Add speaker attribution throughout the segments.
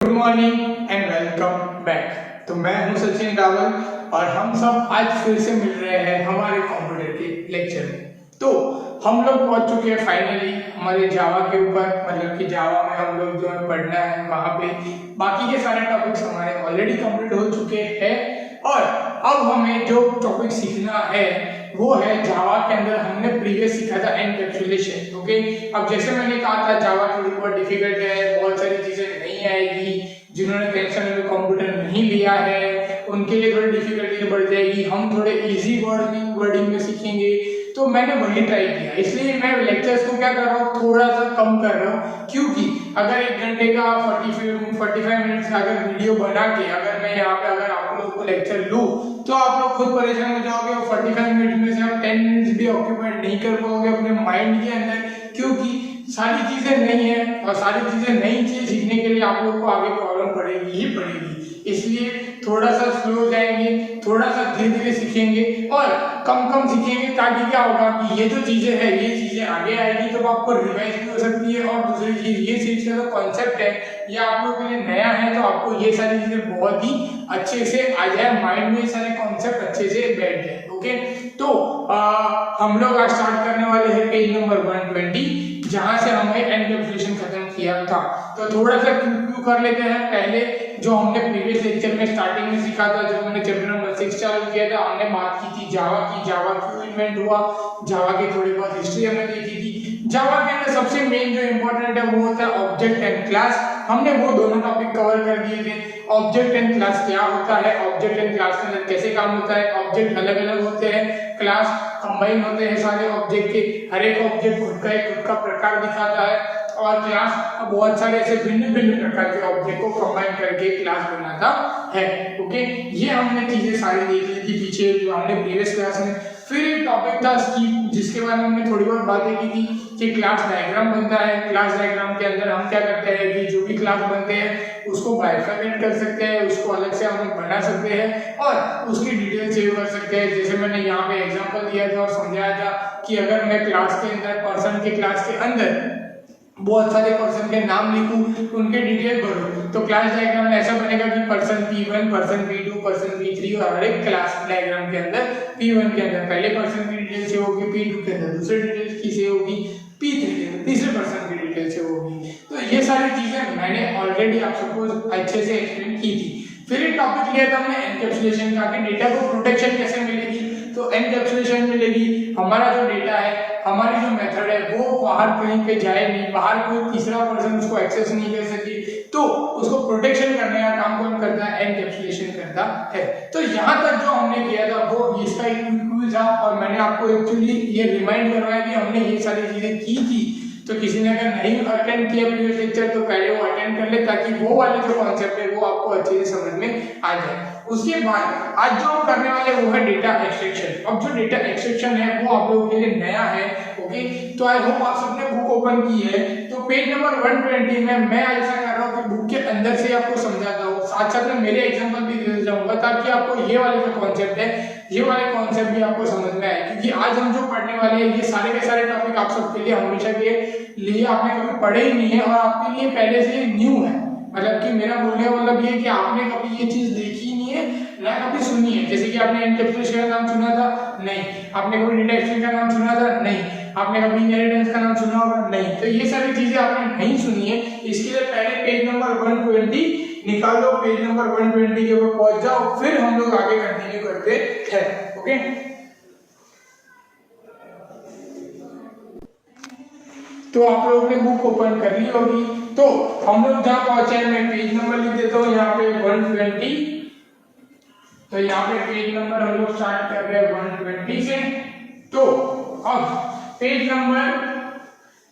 Speaker 1: Good morning and welcome back. तो मैं हूं सचिन रावल और हम सब आज फिर से मिल रहे हैं हमारे कंप्यूटर के लेक्चर में। तो हम लोग पहुंच चुके हैं फाइनली हमारे जावा के ऊपर, मतलब कि जावा में हम लोग जो है पढ़ना है वहां पे बाकी के सारे टॉपिक्स हमारे ऑलरेडी कंप्लीट हो चुके हैं और अब हमें जो टॉपिक सीखना है वो है जावा के अंदर हमने प्रीवियस सीखा था एनकैप्सुलेशन। ओके, अब जैसे मैंने कहा था जावा थोड़ी बहुत डिफिकल्ट है, बहुत सारी चीजें नहीं आएगी, जिन्होंने टेंशन में कंप्यूटर नहीं लिया है उनके लिए थोड़ी डिफिकल्टी बढ़ जाएगी, हम थोड़े इजी वर्डिंग में सीखेंगे। तो मैंने वही ट्राई किया, इसलिए मैं लेक्चर्स को क्या कर रहा हूँ थोड़ा सा कम कर रहा हूँ, क्योंकि अगर 1 घंटे का 45 मिनट्स का अगर वीडियो बना के अगर मैं यहाँ पे अगर आप लोग को लेक्चर लूँ तो आप लोग खुद परेशान हो जाओगे और 45 मिनट में से आप 10 मिनट्स भी ऑक्यूपाइड नहीं कर पाओगे अपने माइंड के अंदर, क्योंकि सारी चीजें नहीं है और सारी चीजें नई चीज सीखने के लिए आप लोग को आगे प्रॉब्लम पड़ेगी ही पड़ेगी। इसलिए थोड़ा सा स्लो जाएंगे, थोड़ा सा धीरे धीरे सीखेंगे और कम सीखेंगे, ताकि क्या होगा कि ये जो चीजें हैं ये चीजें आगे आएगी तो आपको रिवाइज भी हो सकती है। और दूसरी चीज, ये चीज का जो कॉन्सेप्ट है ये आप लोगों के लिए नया है तो आपको ये सारी चीजें बहुत ही अच्छे से आ जाए, माइंड में ये सारे कॉन्सेप्ट अच्छे से बैठ जाए। ओके, तो हम लोग आज स्टार्ट करने वाले हैं पेज नंबर 120, जहां से हमने एनकैप्सुलेशन खत्म किया था। तो थोड़ा सा क्यू कर लेते हैं। पहले जो हमने प्रीवियस लेक्चर में स्टार्टिंग में सीखा था, जब हमने चैप्टर नंबर 6 चालू किया था, हमने बात की थी जावा की, जावा क्यों इन्वेंट हुआ, जावा की थोड़ी बहुत हिस्ट्री हमने देखी थी। जावा के अंदर सबसे मेन जो इंपॉर्टेंट है वो होता है ऑब्जेक्ट एंड क्लास, हमने वो दोनों टॉपिक कवर कर दिए थे। ऑब्जेक्ट एंड क्लास क्या होता है, ऑब्जेक्ट एंड क्लास के अंदर कैसे काम होता है, ऑब्जेक्ट अलग अलग होते हैं, क्लास कंबाइन होते हैं सारे ऑब्जेक्ट के, हर एक ऑब्जेक्ट खुद का प्रकार दिखाता है और क्लास बहुत सारे ऐसे भिन्न प्रकार के ऑब्जेक्ट को कंबाइन करके क्लास बनाता है। ओके, ये हमने चीजें सारी देख ली थी पीछे जो हमने प्रीवियस क्लास में। फिर एक टॉपिक था स्कीम, जिसके बारे में हमने थोड़ी बहुत बातें की थी कि क्लास डायग्राम बनता है। क्लास डायग्राम के अंदर हम क्या करते हैं कि जो भी क्लास बनते हैं उसको बाइफरकेट कर सकते हैं, उसको अलग से हम बना सकते हैं और उसकी डिटेल सेव कर सकते हैं। जैसे मैंने यहाँ पे एग्जांपल दिया था और समझाया था कि अगर मैं क्लास के अंदर पर्सन के क्लास के अंदर बहुत सारे पर्सन के नाम लिखूं, उनके डिटेल भरूं, तो क्लास डायग्राम में ऐसा बनेगा कि person P1, person P2, person P3 और हर एक क्लास डायग्राम के अंदर P1 के अंदर पहले पर्सन की डिटेल से होगी, P2 के अंदर दूसरी डिटेल की से होगी, P3 के अंदर तीसरे पर्सन की डिटेल से होगी। तो ये सारी चीजें मैंने ऑलरेडी आप सबको अच्छे से एक्सप्लेन की थी। फिर एक टॉपिक लिया था हमने एनकैप्सुलेशन का, कि डेटा को प्रोटेक्शन कैसे मिलेगी। तो एनकैप्सुलेशन मिलेगी, हमारा जो डेटा है, हमारी जो मेथड है वो बाहर कहीं पे जाए नहीं, बाहर कोई तीसरा पर्सन उसको एक्सेस नहीं कर सके, तो उसको प्रोटेक्शन करने का काम कौन करता है, एनकैप्सुलेशन करता है। तो यहाँ तक जो हमने किया था वो इसका एक क्विज था और मैंने आपको एक्चुअली ये रिमाइंड करवाया कि हमने ये सारी चीजें की थी। तो किसी ने अगर नहीं अटेंड किया प्रीवियस लेक्चर तो पहले वो अटेंड कर ले, ताकि वो वाले जो कॉन्सेप्ट है वो आपको अच्छे से समझ में आ जाए। उसके बाद आज जो हम करने वाले वो है डेटा एक्सट्रैक्शन। अब जो डेटा एक्सट्रैक्शन है वो आप लोगों के लिए नया है। ओके, तो आई होप आप सबने बुक ओपन की है। तो पेज नंबर 120 में मैं ऐसा कर रहा हूँ कि बुक के अंदर से आपको समझाता हूँ, साथ साथ में मेरे एग्जांपल भी दे जाऊंगा, ताकि आपको ये वाले जो कॉन्सेप्ट है ये वाले कॉन्सेप्ट भी आपको समझ में आए। क्योंकि आज हम जो पढ़ने वाले हैं ये सारे के सारे टॉपिक आप सबके लिए हमेशा के लिए आपने कभी पढ़े ही नहीं है और आपके लिए पहले से न्यू है। मतलब कि मेरा बोलने का मतलब ये कि आपने कभी ये चीज देखी नहीं है ना कभी सुनी है। जैसे कि आपने एनकैप्सुलेशन का नाम सुना था, नहीं। आपने कभी डेटा एक्सट्रैक्शन का नाम सुना था, नहीं। आपने कभी इनहेरिटेंस का नाम सुना होगा, नहीं। तो ये सारी चीजें आपने नहीं सुनी है, इसके लिए पहले पेज नंबर 120 निकालो, पेज नंबर 120 के ऊपर पहुंच जाओ, फिर हम लोग आगे कंटिन्यू करते हैं। ओके, तो आप लोगों ने बुक ओपन कर ली होगी। तो हम लोग जहां पहुंचे हैं, मैं पेज नंबर लिख देता हूं यहाँ पे 120। तो यहाँ पे पेज नंबर हम लोग स्टार्ट कर रहे हैं 120 से। तो अब पेज नंबर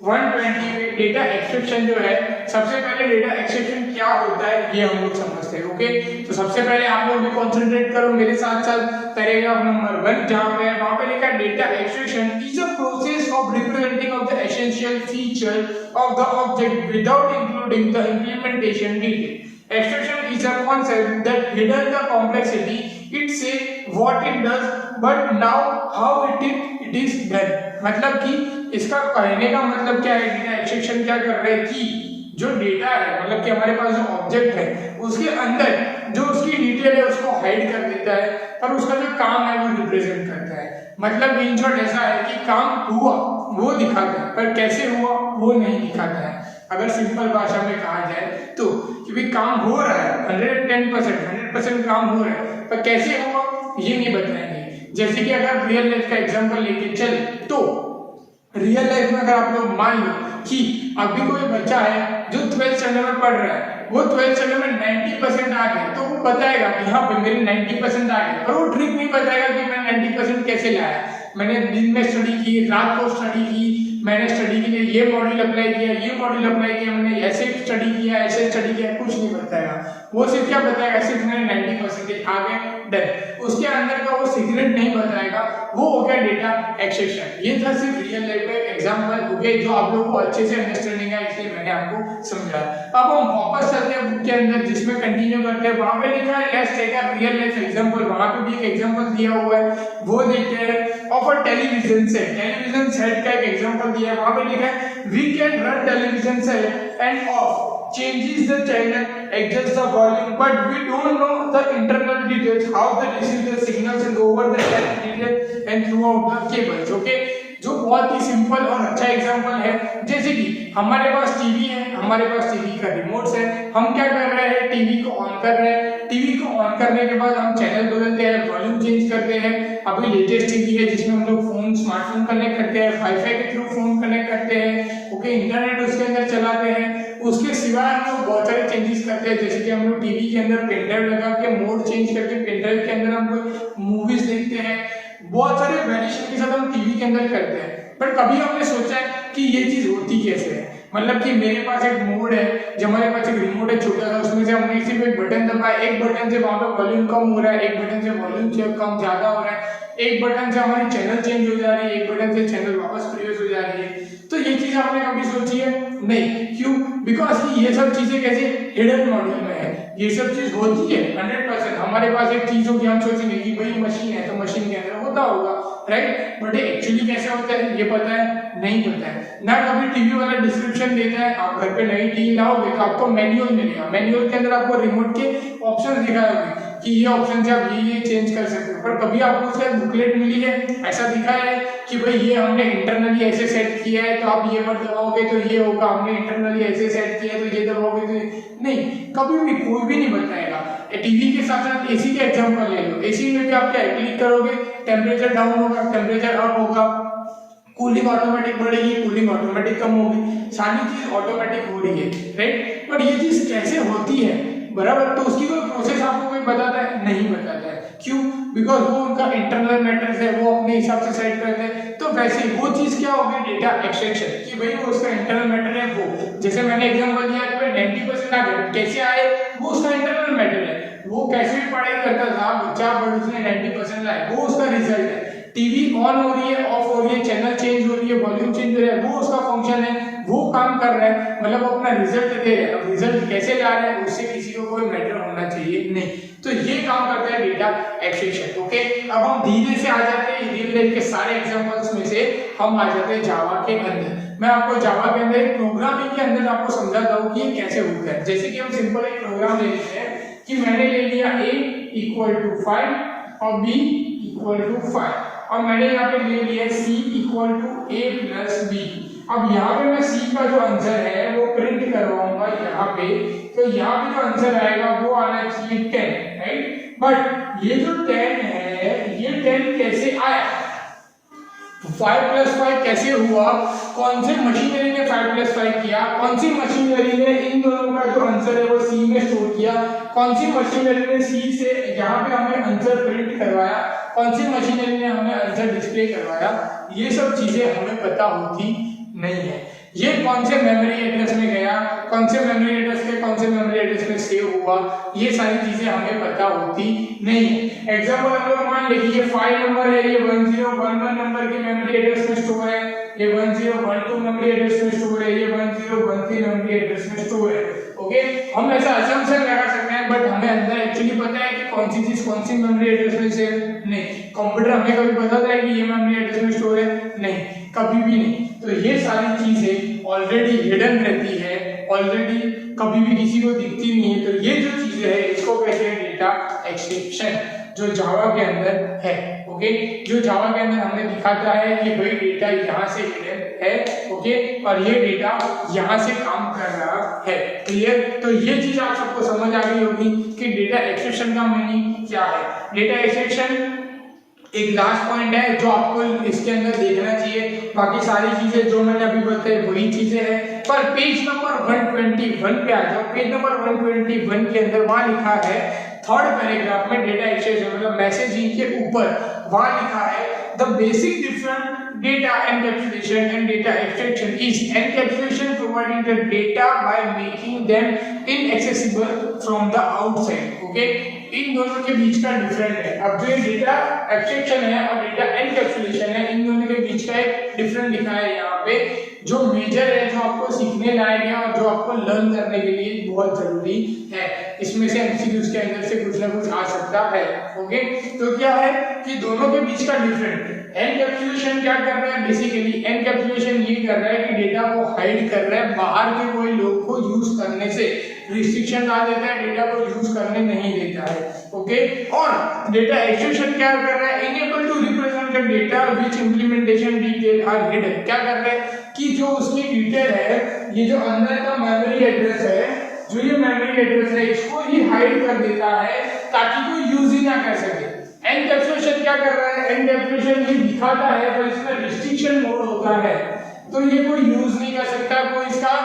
Speaker 1: 120 पे डेटा एक्सट्रैक्शन जो है, सबसे पहले डेटा एक्सट्रैक्शन क्या होता है ये हम लोग समझते हैं। ओके, तो सबसे पहले आप लोग भी कंसंट्रेट करो मेरे साथ साथ। पैराग्राफ नंबर 1 जहां पे है वहां पे लिखा है data extraction is a process of representing of the essential feature of the object without including the implementation detail. Extraction is a concept that hidden the complexity. It say what it does, but now how it is done. मतलब कि इसका कहने का मतलब क्या है, data extraction क्या कर रहे हैं कि जो डेटा है मतलब कि हमारे पास जो ऑब्जेक्ट है उसके अंदर जो उसकी डिटेल है उसको हाइड कर देता है, पर उसका जो काम है वो रिप्रेजेंट करता है। मतलब इन शॉर्ट ऐसा है कि काम हुआ वो दिखाता है पर कैसे हुआ वो नहीं दिखाता है। अगर सिंपल भाषा में कहा जाए तो कि भाई काम हो रहा है 110% काम हो रहा है पर कैसे हुआ ये नहीं बताएंगे। जैसे कि अगर रियल लाइफ का एग्जांपल लेके चले तो रियल लाइफ में अगर आप लोग मान लो कि अभी कोई बच्चा है जो 12th स्टैंडर्ड में पढ़ रहा है, वो 12th स्टैंडर्ड में 90% आ गया तो वो बताएगा कि हाँ भाई मेरे 90% आ गए, पर वो ट्रिक नहीं बताएगा कि मैं 90% कैसे लाया। मैंने दिन में स्टडी की, रात को स्टडी की, मैंने स्टडी के लिए ये मॉड्यूल अप्लाई किया, ये मॉड्यूल अप्लाई किया, मैंने ऐसे स्टडी किया, ऐसे स्टडी किया, कुछ नहीं बताएगा। वो सिर्फ क्या बताएगा, सिर्फ मेरे 90% आ गए डन। उसके अंदर का वो सीक्रेट नहीं बताएगा, वो हो गया डेटा एक्सट्रैक्शन। ये था सिर्फ रियल लाइफ का एग्जांपल हो गया जो आप लोगों को अच्छे से अंडरस्टैंडिंग है इसलिए मैंने आपको समझाया। अब हम वापस चलते हैं बुक के अंदर जिसमें कंटिन्यू करते हैं। वहां पे लिखा है let's take a real life example, वहां पे भी एक एग्जांपल दिया हुआ है वो देखते हैं। Off a television set, television set का एक एग्जांपल दिया है, वहां पे लिखा है we can run television set and off changes the channel, adjust the volume, but we don't know the internal details, how they receive the signals and over the detail and throughout the cables. Okay, जो बहुत ही simple और अच्छा example है। जैसे कि हमारे पास TV है, हमारे पास टीवी का रिमोट है, हम क्या कर रहे हैं टीवी को ऑन कर रहे हैं, टीवी को ऑन करने के बाद हम चैनल बदलते हैं, वॉल्यूम चेंज करते हैं। अभी लेटेस्ट टीवी है जिसमें हम लोग फोन स्मार्टफोन कनेक्ट करते हैं, वाईफाई के थ्रू फोन कनेक्ट करते हैं, ओके इंटरनेट उसके अंदर चलाते हैं। उसके सिवाय हम लोग बहुत सारे चेंजेस करते हैं, जैसे कि हम लोग टीवी के अंदर पेन ड्राइव लगा के मोड चेंज करके पेन ड्राइव के अंदर हम लोग मूवीज देखते हैं। बहुत सारे वेरिएशन के साथ हम टीवी के अंदर करते हैं, पर कभी हमने सोचा है कि ये चीज होती कैसे है। मतलब कि मेरे पास एक मोड है, जो हमारे पास एक रिमोट है छोटा सा, उसमें से हमने सिर्फ एक बटन दबाया, एक बटन से वहां पे वॉल्यूम कम हो रहा है, एक बटन से वॉल्यूम कम ज्यादा हो रहा है, एक बटन से हमारी चैनल चेंज हो जा रही है, एक बटन से चैनल वापस प्रीवियस हो जा रही है। तो ये चीज आपने कभी सोची है? नहीं। क्यों? बिकॉज ये सब चीजें कैसे हिडन मॉड्यूल में है, ये सब चीज होती है 100%। हमारे पास एक चीज होगी, हम सोचेंगे कि भाई मशीन है तो मशीन के अंदर होता होगा, राइट, बट एक्चुअली कैसे होता है ये पता है? नहीं पता है ना। कभी टीवी वाला डिस्क्रिप्शन देता है, आप घर पे नई टीवी लाओगे तो आपको मैनुअल मिलेगा, मैनुअल के अंदर आपको रिमोट के ऑप्शन दिखाए होंगे कि ये ऑप्शन से आप ये चेंज कर सकते हो, पर कभी आपको उसका बुकलेट मिली है, ऐसा दिखाया है कि भाई ये हमने इंटरनली ऐसे सेट किया है तो आप ये बटन दबाओगे तो ये होगा, हमने इंटरनली ऐसे सेट किया है तो ये दबाओगे तो नहीं, कभी भी कोई भी नहीं बताएगा। टीवी के साथ साथ एसी का एग्जांपल ले लो, एसी में भी आप क्या क्लिक करोगे टेम्परेचर डाउन होगा, टेम्परेचर अप होगा, कूलिंग ऑटोमेटिक बढ़ेगी, कूलिंग ऑटोमेटिक कम होगी, सारी चीज ऑटोमेटिक हो रही है, राइट। बट ये चीज कैसे होती है बराबर, तो उसकी कोई प्रोसेस आपको कोई बताता है? नहीं बताता है। क्यों? बिकॉज वो उनका इंटरनल मैटर्स है, वो अपने हिसाब से सेट करते हैं। तो वैसे वो चीज क्या होगी डेटा एक्सट्रैक्शन, कि भाई वो उसका इंटरनल मैटर है। वो जैसे मैंने एग्जांपल दिया कि 90% आ गए, कैसे आए, वो उसका इंटरनल मैटर है। वो कैसे भी पढ़ाई करता था बच्चा बट उसने 90% लाए, वो उसका रिजल्ट है। टीवी ऑन हो रही है, ऑफ हो रही है, चैनल चेंज हो रही है, वॉल्यूम चेंज हो रहा है, वो उसका फंक्शन है, वो काम कर रहा है, मतलब वो अपना रिजल्ट दे रहा है। अब रिजल्ट कैसे ला रहा है उससे किसी को कोई मैटर होना चाहिए नहीं। तो ये काम करता है डेटा एक्सट्रैक्शन, ओके। अब हम धीरे से आ जाते हैं रियल लाइफ के सारे एग्जांपल्स में से हम आ जाते हैं जावा के अंदर। मैं आपको जावा के अंदर प्रोग्रामिंग के अंदर आपको समझाता हूँ कि ये कैसे होता है। जैसे कि हम सिंपल एक प्रोग्राम ले लेते हैं कि मैंने ले लिया a = 5 और b = 5 और मैंने यहाँ पे ले लिया c = a + b। अब यहाँ पे मैं c का जो आंसर है वो प्रिंट करवाऊंगा यहाँ पे, तो यहाँ पे जो आंसर आएगा वो आना चाहिए 10, राइट। बट ये जो 10 है ये 10 कैसे आया, 5 + 5 कैसे हुआ, कौन से मशीनरी ने 5 + 5 किया, कौन सी मशीनरी ने इन दोनों का जो आंसर है वो सी में स्टोर किया, कौन सी मशीनरी ने सी से यहाँ पे हमें आंसर प्रिंट करवाया, कौन सी मशीनरी ने हमें आंसर डिस्प्ले करवाया, ये सब चीजें हमें पता होती नहीं है। ये कौन से मेमोरी एड्रेस में गया, कौन से मेमोरी एड्रेस पे कौन से मेमोरी एड्रेस में सेव हुआ, ये सारी चीजें हमें पता होती नहीं है। एग्जांपल हम लोग मान लीजिए 5 नंबर है, ये 1011 नंबर के मेमोरी एड्रेस में स्टोर है, ये 1012 मेमोरी एड्रेस में स्टोर है, ये 1013 मेमोरी एड्रेस में स्टोर है, ओके। हम ऐसा असम्पशन लगा सकते हैं बट हमें अंदर एक्चुअली पता है कि कौन सी चीज कौन सी मेमोरी एड्रेस में सेव नहीं। कंप्यूटर हमें कभी बताता है कि ये मेमोरी एड्रेस में स्टोर है? नहीं, कभी भी नहीं। तो ये सारी चीजें ऑलरेडी हिडन रहती है ऑलरेडी कभी भी किसी को दिखती नहीं है। तो ये जो चीजें है इसको कहते हैं डेटा एक्सट्रैक्शन, जो जावा के अंदर है। ओके, जो जावा के अंदर हमने दिखाता है कि भाई डेटा यहाँ से हिडन है, ओके, और ये डेटा यहाँ से काम कर रहा है। क्लियर? तो ये चीज आप सबको समझ आ गई होगी कि डेटा एक्सट्रैक्शन का मीनिंग क्या है। डेटा एक्सट्रैक्शन एक लास्ट पॉइंट है जो आपको इसके अंदर देखना चाहिए। बाकी सारी चीजें जो मैंने अभी बताई वही चीजें हैं, पर पेज नंबर 121 पे आ जाओ। पेज नंबर 121 के अंदर वहां लिखा है थर्ड पैराग्राफ में डेटा एक्सट्रैक्शन मतलब मैसेजिंग के ऊपर वहां लिखा है the basic difference data encapsulation and data extraction is encapsulation providing the data by making them inaccessible from the outside. Okay, इन दोनों के बीच का डिफरेंस है। अब जो डेटा एक्सट्रैक्शन है और डेटा एनकैप्सुलेशन है, इन दोनों के बीच का एक डिफरेंस लिखा है यहाँ पे, जो मेजर है, जो आपको सीखने लायक है और जो आपको लर्न करने के लिए बहुत जरूरी है। इसमें से एमसीक्यूज के अंदर से कुछ ना कुछ आ सकता है। ओके, तो क्या है कि दोनों के बीच का डिफरेंस, एनकैप्सुलेशन क्या कर रहा है, बेसिकली एनकैप्सुलेशन ये कर रहा है कि डेटा को हाइड कर रहा है, बाहर के कोई लोग को यूज करने से रिस्ट्रिक्शन डाल देता है, डेटा को यूज करने नहीं देता है। ओके, और डेटा एक्सट्रैक्शन क्या कर रहा है, enable to represent the data which implementation detail are hidden. क्या कर रहा है कि जो उसकी डिटेल है, ये जो अंदर का मेमोरी एड्रेस है, जो ये मेमोरी एड्रेस है, इसको ही हाइड कर देता है ताकि कोई यूज ही ना कर सके। एनकैप्सुलेशन क्या कर रहा है, एनकैप्सुलेशन ये दिखाता है पर इसमें रिस्ट्रिक्शन मोड होता है, तो ये कोई यूज नहीं कर सकता, कोई इसका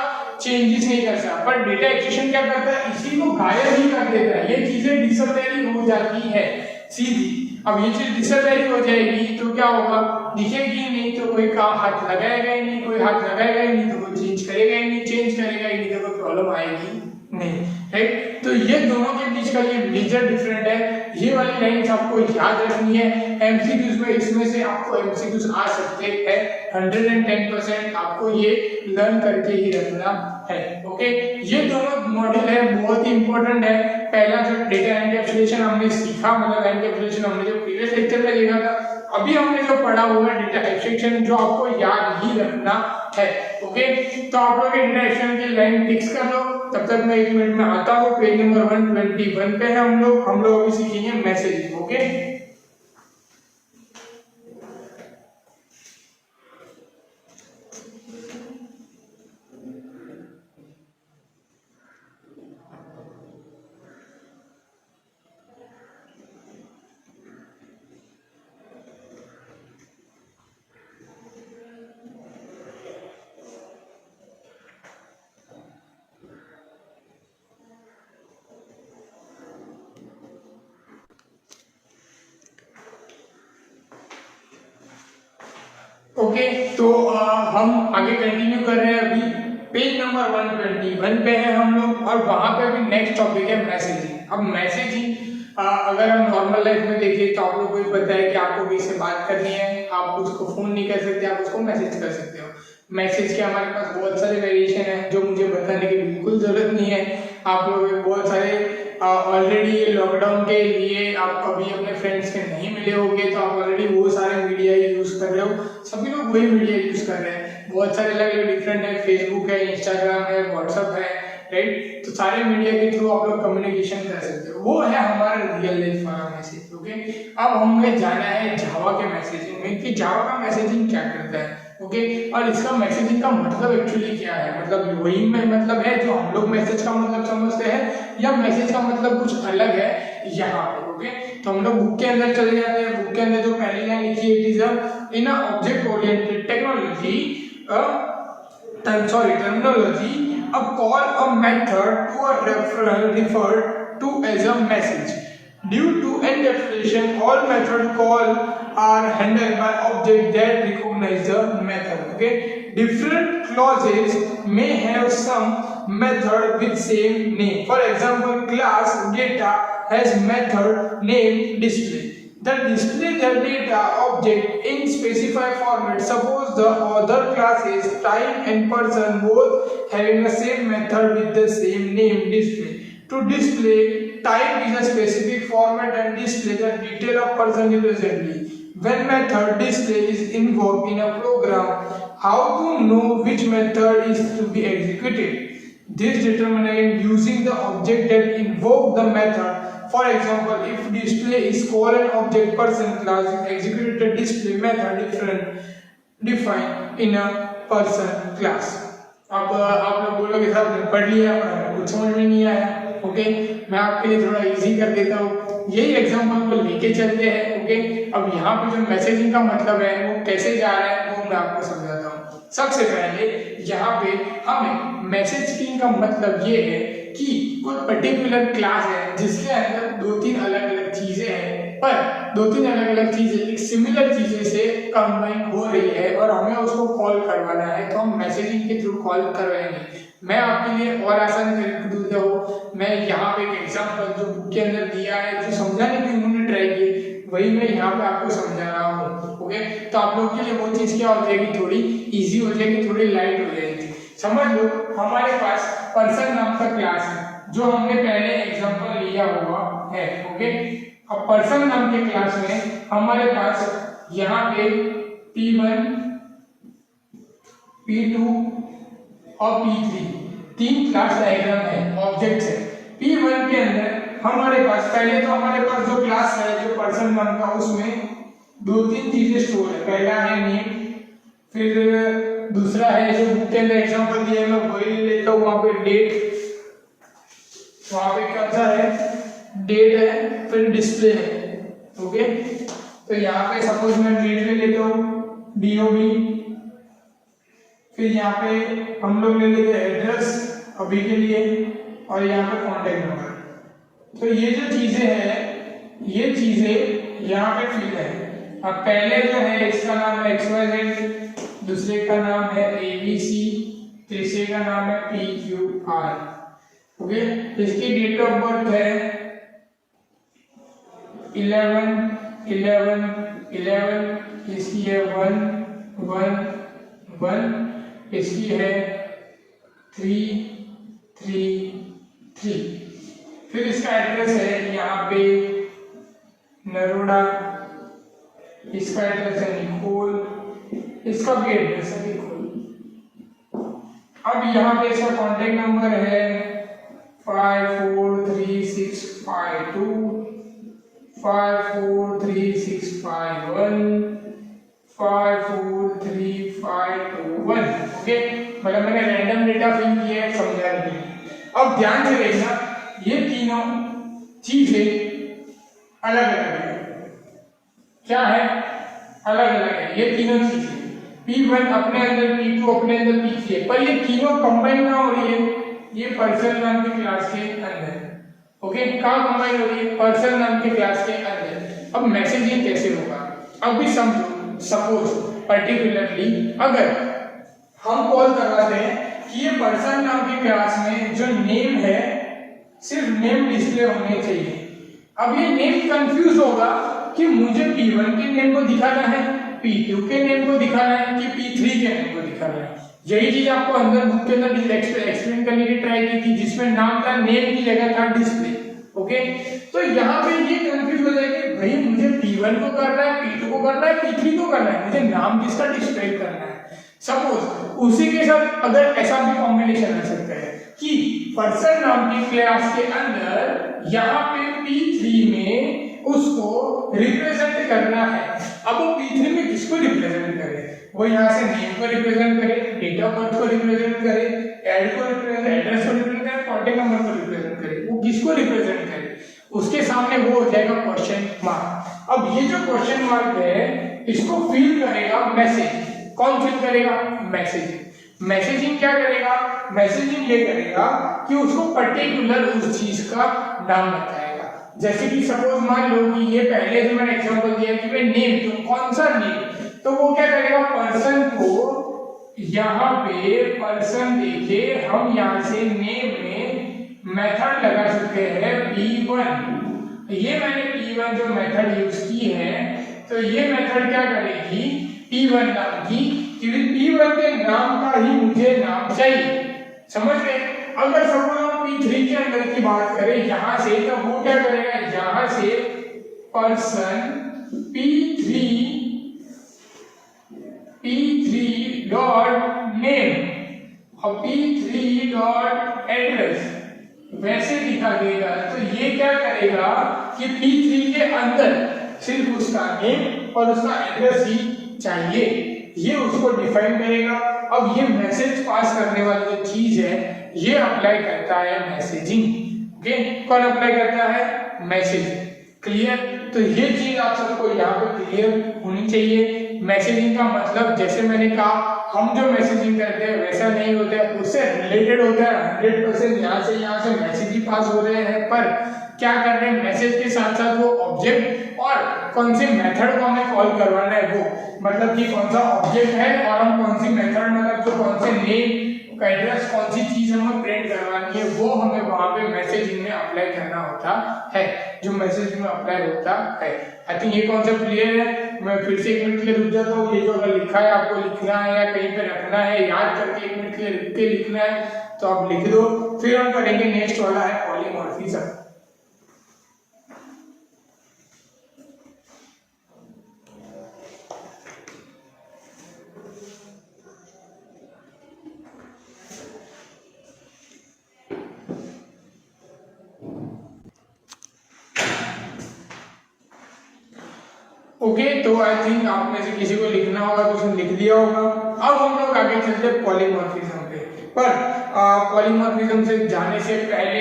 Speaker 1: चेंजेस नहीं कर सकता। पर डेटा एक्सट्रैक्शन क्या करता है, इसी को गायब ही कर देता है। ये चीजें डिसअपियरिंग हो जाती है सीधी। अब ये चीज डिसअपियरिंग हो जाएगी तो क्या होगा, दिखेगी नहीं, तो कोई का हाथ लगाएगा ही नहीं, कोई हाथ लगाएगा ही नहीं तो कोई चेंज करेगा ही नहीं, चेंज करेगा ही नहीं तो कोई प्रॉब्लम आएगी नहीं, राइट। तो ये दोनों के बीच का ये मेजर डिफरेंट है। ये वाली लाइंस आपको याद रखनी है एमसीक्यूज में, इसमें से आपको एमसीक्यूज आ सकते हैं। 110% आपको ये लर्न करके ही रखना है। ओके, ये दोनों मॉड्यूल है, बहुत ही इंपॉर्टेंट है। पहला जो डेटा एनकैप्सुलेशन हमने सीखा, मतलब एनकैप्सुलेशन हमने जो प्रीवियस लेक्चर में देखा था, अभी हमने जो पढ़ा हुआ है डेटा एक्सट्रैक्शन, जो आपको याद ही रखना है। ओके, तो आप लोग डेटा एक्सट्रैक्शन की लाइन फिक्स कर लो। तब तक मैं 1 मिनट में आता हूँ। पेज नंबर 121 पे है हम लोग अभी सीखेंगे मैसेजिंग। ओके, ओके, तो हम आगे कंटिन्यू कर रहे हैं। अभी पेज नंबर 121 पे है हम लोग, और वहां पे अभी नेक्स्ट टॉपिक है मैसेजिंग। अब मैसेजिंग अगर हम नॉर्मल लाइफ में देखें तो आप लोगों को पता है कि आपको किसी से बात करनी है, आप उसको फोन नहीं कर सकते, आप उसको मैसेज कर सकते हो। मैसेज के हमारे पास बहुत सारे वेरिएशन है जो मुझे बताने की बिल्कुल जरूरत नहीं है। आप लोग बहुत सारे ऑलरेडी लॉकडाउन के लिए आप कभी अपने फ्रेंड्स के नहीं मिले होंगे, तो आप ऑलरेडी वो सारे मीडिया यूज कर रहे हो। सभी लोग वही मीडिया यूज कर रहे हैं। बहुत सारे अलग अलग डिफरेंट है, फेसबुक है, इंस्टाग्राम है, व्हाट्सएप है, राइट। तो सारे मीडिया के थ्रू आप लोग कम्युनिकेशन कर सकते हो। वो है हमारा रियल लाइफ वाला मैसेज। ओके, अब हमें जाना है जावा के मैसेजिंग में कि जावा का मैसेजिंग क्या करता है। ओके, और इसका मैसेजिंग का मतलब एक्चुअली क्या है, मतलब वही में मतलब है जो हम लोग मैसेज का मतलब समझते हैं, या मैसेज का मतलब कुछ अलग है यहाँ पे। ओके, तो हम लोग बुक के अंदर चले जाते हैं। बुक के अंदर जो पहली लाइन लिखी है, it is in object oriented technology terminology, a call a method to a referral referred to as a message. Due to encapsulation, all method call are handled by object that recognize the method. Okay, different clauses may have some method with same name. For example, class data has method name display that display the data object in specified format. Suppose the other class is time and person, both having the same method with the same name display. To display time is a specific format and display the detail of person presently. When method display is invoked in a program, how to know which method is to be executed? this determinant using the object that invoke the method. For example, if display is called an object person class, execute the display method defined in a person class. अब आप लोग बोलोगे साहब ने पढ़ लिया कुछ समझ में नहीं आया। ओके, मैं आपके लिए थोड़ा इजी कर देता हूँ। यही एग्जांपल को लेके चलते हैं। ओके, अब यहाँ पे जो मैसेजिंग का मतलब है वो कैसे जा रहा है वो मैं आपको समझाता हूँ। सबसे पहले यहाँ पे हमें मैसेजिंग का मतलब ये है कि कोई पर्टिकुलर क्लास है जिसके अंदर दो तीन अलग अलग चीजें हैं, पर दो तीन अलग अलग चीजें एक सिमिलर चीजें से कंबाइन हो रही है और हमें उसको कॉल करवाना है, तो हम मैसेजिंग के थ्रू कॉल करवाएंगे। मैं आपके लिए और आसान कर दूंगा हूँ, मैं यहाँ पे एक एग्जांपल जो बुक के अंदर दिया है, जो समझाने की उन्होंने ट्राई की, वही मैं यहाँ पे आपको समझा रहा हूँ। ओके, तो आप लोग के लिए वो चीज क्या हो जाएगी, थोड़ी इजी हो जाएगी, थोड़ी लाइट हो जाएगी। समझ लो, हमारे पास पर्सन नाम का क्लास है जो हमने पहले एग्जांपल लिया हुआ है। ओके, अब पर्सन नाम के क्लास में हमारे पास यहाँ पे P1, P2 और P3 तीन क्लास डायग्राम है, ऑब्जेक्ट्स है। P1 के अंदर हमारे पास पहले तो हमारे पास जो क्लास है जो पर्सन नाम का, उसमें दो तीन चीजें स्टोर है। पहला है नेम, फिर दूसरा है जो बुक के अंदर एग्जांपल दिया है, मैं वही ले लेता हूँ, वहाँ पे डेट, वहाँ पे कौन सा है, डेट है, फिर डिस्प्ले है। ओके, तो यहाँ पे सपोज मैं डेट ले लेता हूँ, DOB, फिर यहाँ पे हम लोग ले लेते हैं एड्रेस अभी के लिए, और यहाँ पे कॉन्टेक्ट नंबर। तो ये जो चीजें हैं, ये चीजें यहाँ पे फिल है। अब पहले जो है इसका नाम है XYZ, दूसरे का नाम है ABC, तीसरे का नाम है PQR। ओके, इसकी डेट ऑफ बर्थ है 11/11/11, इसकी है 1/1/1, इसकी है 3/3/3। फिर इसका एड्रेस है यहाँ पे नरोड़ा, इसका एड्रेस है निकोल, इसका भी एड्रेस है निकोल। अब यहाँ पे इसका कॉन्टेक्ट नंबर है 543652, 543651, 543521। ओके, मतलब मैंने रैंडम डेटा फिल किया है समझाने के लिए। अब ध्यान से देखना, ये तीनों चीजें अलग अलग है। क्या है, अलग अलग है ये तीनों चीजें। P1 अपने अंदर, P2 अपने अंदर, P3 है, पर ये तीनों कंबाइन ना हो रही है, ये पर्सन नाम की क्लास के अंदर। ओके, कहाँ कंबाइन हो रही है, पर्सन नाम के क्लास के अंदर। अब मैसेजिंग कैसे होगा, अब भी समझो। सपोज पर्टिकुलरली अगर हम कॉल करवाते हैं कि ये पर्सन नाम की क्लास में जो नेम है सिर्फ नेम डिस्प्ले होने चाहिए। अब ये नेम कंफ्यूज होगा कि मुझे P1 के नेम को दिखाना है, P2 के नेम को दिखाना है कि P3 के नेम को दिखाना है। यही चीज आपको अंदर बुक के अंदर एक्सप्लेन करने की ट्राई की थी, जिसमें नाम था, नेम की जगह था डिस्प्ले। ओके, तो यहाँ पे ये कंफ्यूज हो जाएगा, भाई मुझे P1 को करना है, P2 को करना है, P3 को करना है, मुझे नाम किसका डिस्प्ले करना है। सपोज उसी के साथ अगर ऐसा भी कॉम्बिनेशन आ सकता है कि पर्सन नाम की क्लास के अंदर यहाँ पे P3 में उसको रिप्रेजेंट करना है। अब वो P3 में किसको रिप्रेजेंट करे, वो यहाँ से नेम को रिप्रेजेंट करे, डेट ऑफ बर्थ को रिप्रेजेंट करे, एड को रिप्रेजेंट, एड्रेस को रिप्रेजेंट करे, कॉन्टेक्ट नंबर को रिप्रेजेंट करे, वो किसको रिप्रेजेंट करे, उसके सामने वो हो जाएगा क्वेश्चन मार्क। अब ये जो क्वेश्चन मार्क है इसको फिल करेगा मैसेज। कौन फिल करेगा, मैसेजिंग। मैसेजिंग क्या करेगा, मैसेजिंग ये करेगा कि उसको पर्टिकुलर उस चीज का नाम बताएगा। जैसे कि सपोज मान लो कि ये पहले जो मैंने एग्जांपल दिया कि भाई नेम, तो कौन सा नेम, तो वो क्या करेगा, पर्सन को यहाँ पे पर्सन देके हम यहाँ से नेम में मेथड लगा सकते हैं P1। ये मैंने P1 जो मेथड यूज की है, तो ये मेथड क्या करेगी, P1 नाम की, क्योंकि P1 के नाम का ही मुझे नाम चाहिए। समझ गए। अगर सपोज हम P3 के अंदर की बात करें यहाँ से, तो वो क्या करेगा, यहाँ से person P3 dot name p3 dot address वैसे दिखा देगा। तो ये क्या करेगा कि p3 के अंदर सिर्फ उसका नेम और उसका एड्रेस ही चाहिए, ये उसको डिफाइन करेगा। अब ये मैसेज पास करने वाली जो चीज है ये अप्लाई करता है मैसेजिंग। ओके, कौन अप्लाई करता है? मैसेज। क्लियर? तो ये चीज आप सबको यहाँ पे क्लियर होनी चाहिए। मैसेजिंग का मतलब जैसे मैंने कहा हम जो मैसेजिंग करते हैं वैसा नहीं होता है, उससे रिलेटेड होता है। 100% यहाँ से मैसेज ही पास हो रहे हैं, पर क्या कर रहे हैं मैसेज के साथ साथ वो ऑब्जेक्ट और कौन सी मेथड को हमें कॉल करवाना है, वो मतलब कि कौन सा ऑब्जेक्ट है और हम कौन सी मेथड मतलब जो कौन से नेम एड्रेस कौन सी चीज हमें प्रिंट करवानी है वो हमें वहां पे मैसेजिंग में अप्लाई करना होता है, जो मैसेज में अप्लाई होता है। आई थिंक ये कॉन्सेप्ट क्लियर है। मैं फिर से 1 मिनट के लिए रुक जाता हूँ। ये जो अगर लिखा है आपको लिखना है या कहीं पे रखना है, याद करके 1 मिनट के लिए लिख के लिखना है तो आप लिख दो। फिर हम करेंगे नेक्स्ट वाला है पॉलीमॉर्फिज्म। ओके, तो आई थिंक आप में से किसी को लिखना होगा तो उसने लिख दिया होगा। अब हम लोग आगे चलते हैं पॉलीमॉर्फिज्म पे। पर पॉलीमॉर्फिज्म से जाने से पहले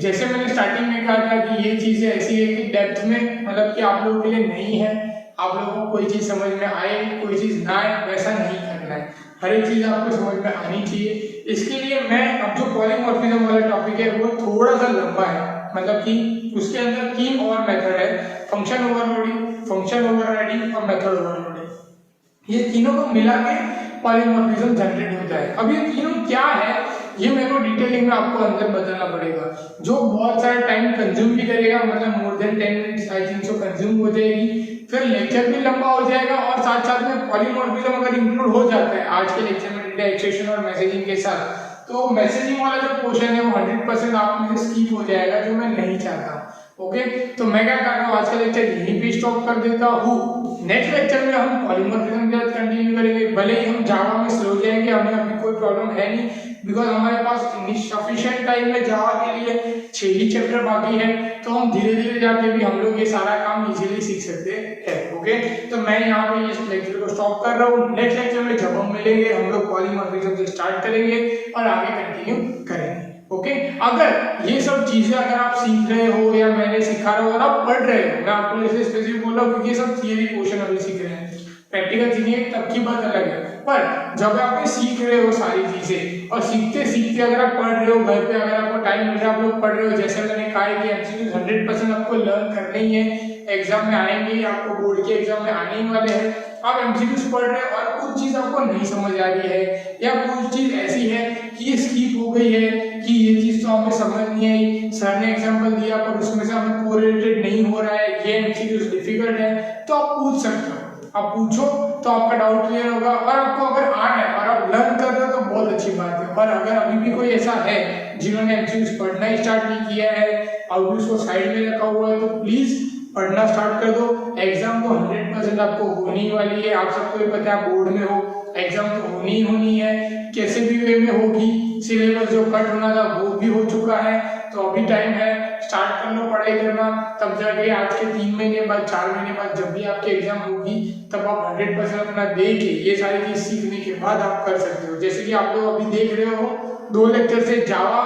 Speaker 1: जैसे मैंने स्टार्टिंग में कहा था कि ये चीजें ऐसी है कि डेप्थ में मतलब कि आप लोगों के लिए नहीं है, आप लोगों को कोई चीज समझ में आए कोई चीज ना आए वैसा नहीं करना है, हर एक चीज आपको समझ में आनी चाहिए। इसके लिए मैं अब जो पॉलीमॉर्फिज्म वाला टॉपिक है वो थोड़ा सा लंबा है, मतलब कि उसके अंदर 3 और मेथड है, फंक्शन ओवरलोडिंग, फंक्शन ओवरराइडिंग और मेथड ओवरलोडिंग। ये तीनों को मिला के पॉलीमॉर्फिज्म जनरेट होता है। अब ये तीनों क्या है ये मेरे को डिटेलिंग में आपको अंदर बताना पड़ेगा, जो बहुत सारा टाइम कंज्यूम भी करेगा, मतलब more than 10 minutes I think so consume हो जाएगी, फिर लेक्चर भी लंबा हो जाएगा और साथ साथ में पॉलीमॉर्फिज्म अगर इंक्लूड हो जाता है आज के लेक्चर में डेटा एक्सट्रैक्शन और मैसेजिंग के साथ, तो मैसेजिंग वाला जो पोर्शन है वो 100% आप में से स्किप हो जाएगा, जो मैं नहीं चाहता। ओके, तो मैं क्या कर रहा हूँ आज का लेक्चर यहीं पे स्टॉप कर देता हूँ। नेक्स्ट लेक्चर में हम पॉलीमॉर्फिज्म के साथ कंटिन्यू करेंगे। भले ही हम जावा में स्लो जाएंगे, हमें अभी कोई प्रॉब्लम है नहीं, बिकॉज हमारे पास सफिशिएंट टाइम है जावा के लिए, 6 ही चैप्टर बाकी है, तो हम धीरे धीरे जाके भी हम लोग ये सारा काम इजीली सीख सकते हैं। ओके, तो मैं यहाँ पे इस लेक्चर को स्टॉप कर रहा हूँ। नेक्स्ट लेक्चर में जब हम मिलेंगे हम लोग पॉलीमॉर्फिज्म से स्टार्ट करेंगे और आगे कंटिन्यू करेंगे। ओके, अगर ये सब चीजें अगर आप सीख रहे हो या मैंने सिखा रहा हूँ और आप पढ़ रहे हो, मैं आपको इसलिए स्पेसिफिक बोल रहा हूँ क्योंकि ये सब थियरी पोर्शन अभी सीख रहे हैं, प्रैक्टिकल सीखेंगे तब की बात अलग है। पर जब आप सीख रहे हो सारी चीजें और सीखते सीखते अगर आप पढ़ रहे हो घर पे, अगर आपको टाइम मिल रहा है आप लोग पढ़ रहे हो, जैसे मैंने कहा है कि एमसीक्यूज 100% आपको लर्न करने ही है, एग्जाम में आएंगे, आपको बोर्ड के एग्जाम में आने ही वाले हैं। आप एमसीक्यूज पढ़ रहे हो और कुछ चीज आपको नहीं समझ आ रही है या कुछ चीज ऐसी है कि ये स्किप हो गई है कि ये चीज तो हमें समझ नहीं आई, सर ने एग्जांपल दिया पर उसमें से हमें कोरिलेटेड नहीं हो रहा है, ये एमसीक्यूज डिफिकल्ट है, तो आप पूछ सकते हो। आप पूछो तो आपका डाउट क्लियर होगा, और आपको अगर आ रहा है और आप लर्न कर रहे हो तो बहुत अच्छी बात है। और अगर अभी भी कोई ऐसा है जिन्होंने एमसीक्यूज पढ़ना स्टार्ट नहीं किया है और उसको साइड में रखा हुआ है, तो प्लीज पढ़ना स्टार्ट कर दो। एग्जाम तो 100% आपको होनी वाली है, आप सबको ये पता है, बोर्ड में हो एग्जाम तो होनी ही होनी है, कैसे भी वे में होगी। सिलेबस जो कट होना था वो भी हो चुका है, तो अभी टाइम है, स्टार्ट कर लो पढ़ाई करना, तब जाके आज के 3 महीने बाद 4 महीने बाद जब भी आपकी एग्जाम होगी तब आप 100% अपना दे के ये सारी चीज सीखने के बाद आप कर सकते हो। जैसे कि आप लोग अभी देख रहे हो 2 लेक्चर से जावा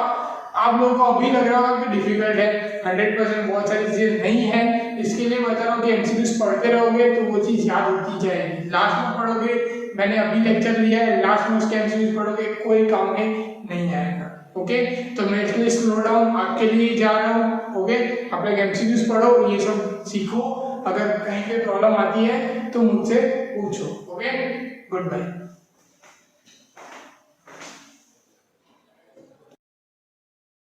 Speaker 1: आप लोगों को अभी लग रहा होगा कि डिफिकल्ट है, 100% बहुत सारी चीजें नहीं है। इसके लिए बता रहा हूँ कि एमसीक्यूज पढ़ते रहोगे तो वो चीज याद होती जाएगी, लास्ट में पढ़ोगे, मैंने अभी लेक्चर लिया है, लास्ट में उसके एमसीक्यूज पढ़ोगे कोई काम में नहीं आएगा। ओके, तो मैं इसलिए स्लो डाउन आपके लिए जा रहा हूँ। ओके, आप लोग एमसीक्यूज पढ़ो, ये सब सीखो, अगर कहीं पे प्रॉब्लम आती है तो मुझसे पूछो। Okay, good bye.